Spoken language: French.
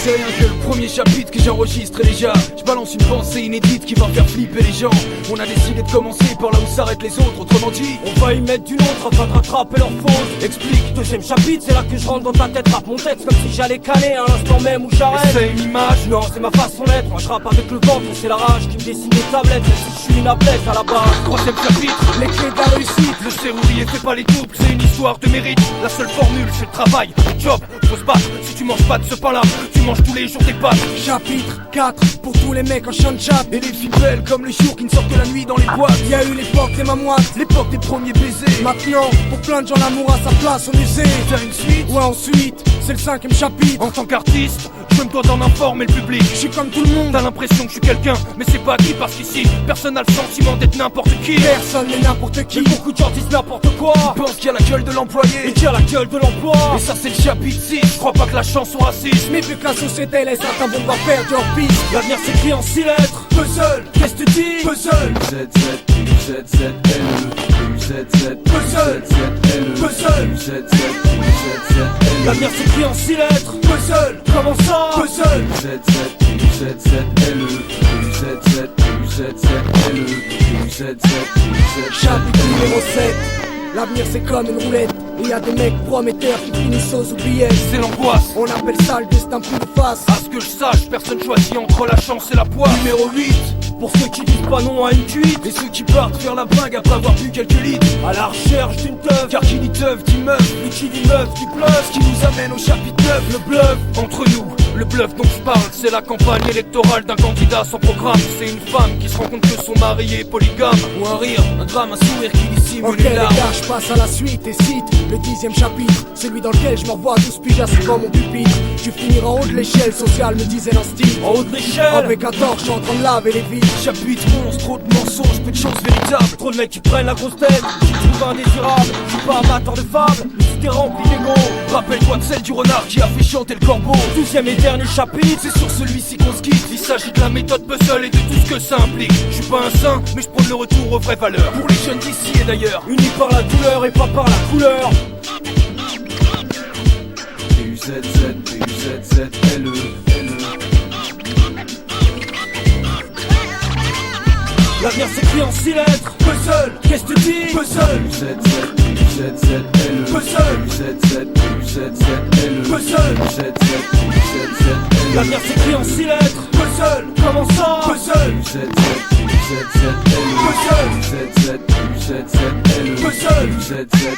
C'est rien que le premier chapitre que j'enregistre déjà. Je balance une pensée inédite qui va faire flipper les gens. On a décidé de commencer par là où s'arrêtent les autres. Autrement dit, on va y mettre du nôtre afin de rattraper leurs fautes. explique. Deuxième chapitre, c'est là que je rentre dans ta tête. Rappe mon texte comme si j'allais caler à l'instant même où j'arrête. C'est une image. Non, c'est ma façon d'être. Moi je rappe avec le ventre, c'est la rage qui me dessine des tablettes. Même si je suis une ablette à la base. Troisième chapitre, Les clés de la réussite. le serrurier fait pas les couples, c'est une histoire de mérite. La seule formule, c'est le travail, le job, faut se battre. Si tu manges pas de ce pain-là, tu manges tous les jours des pâtes. Chapitre 4 pour tous les mecs en chant de chat. Et les filles belles comme les jours qui ne sortent que la nuit dans les boîtes. Il y a eu l'époque des mamoises, L'époque des premiers baisers. maintenant, pour plein de gens, l'amour a sa place au musée. T'as une suite. Ouais, ensuite, c'est le 5ème chapitre. En tant qu'artiste, je me dois d'en informer le public. Je suis comme tout le monde, T'as l'impression que je suis quelqu'un, mais c'est pas acquis parce qu'ici, personne n'a le sentiment d'être n'importe qui. personne n'est n'importe qui. Beaucoup de gens disent n'importe quoi. Je pense qu'il y a la gueule de l'employé. Et qui a la gueule de l'emploi. Et ça c'est le chapitre 6, je crois pas que la chanson raciste. Mais vu que la société laisse certains vont pas perdre leur piste. L'avenir s'écrit en 6 lettres. Puzzle, Qu'est-ce que tu dis? puzzle, L'avenir s'écrit en 6 lettres. puzzle, Comment ça? puzzle. Chapitre numéro 7. L'avenir c'est comme une roulette. Et y a des mecs prometteurs qui finissent aux oubliettes. C'est l'angoisse. On appelle ça le destin plus de face. À ce que je sache, personne choisit entre la chance et la poire. Numéro 8, Pour ceux qui disent pas non à une cuite. et ceux qui partent faire la bringue après avoir bu quelques litres. À la recherche d'une teuf. Car qui dit teuf dit meuf, Et qui dit meuf dit bluff. ce qui nous amène au chapitre 9, le bluff. Entre nous, le bluff dont je parle, c'est la campagne électorale d'un candidat sans programme. C'est une femme qui se rend compte que son mari est polygame. Ou un rire, un drame, un sourire qui dissimule Ok une les larme. gars, je passe à la suite et cite le 10ème chapitre. Celui dans lequel je m'envoie 12 piges assis dans mon pupitre. Tu finiras en haut de l'échelle sociale, me disait l'instinct. En haut de l'échelle. Avec un torche, je suis en train de laver les vies. Chapitre 11, trop de mensonges, peu de choses véritables. Trop de mecs qui prennent la grosse tête. Je trouve indésirable. Je suis pas amateur de fables. Mais si t'es rempli d'ego. Rappelle-toi de celle du renard qui a fait chanter le corbeau. 12ème et dernier chapitre. C'est sur celui-ci qu'on se quitte. Il s'agit de la méthode puzzle et de tout ce que ça implique. Je suis pas un saint, mais je prône le retour aux vraies valeurs. Pour les jeunes d'ici et d'ailleurs. Unis par la douleur et pas par la couleur. L'avenir s'écrit en 6 lettres. Puzzle, Qu'est-ce que tu dis? puzzle, puzzle, L'avenir s'écrit en 6 lettres. puzzle, Comment ça? puzzle, puzzle, puzzle.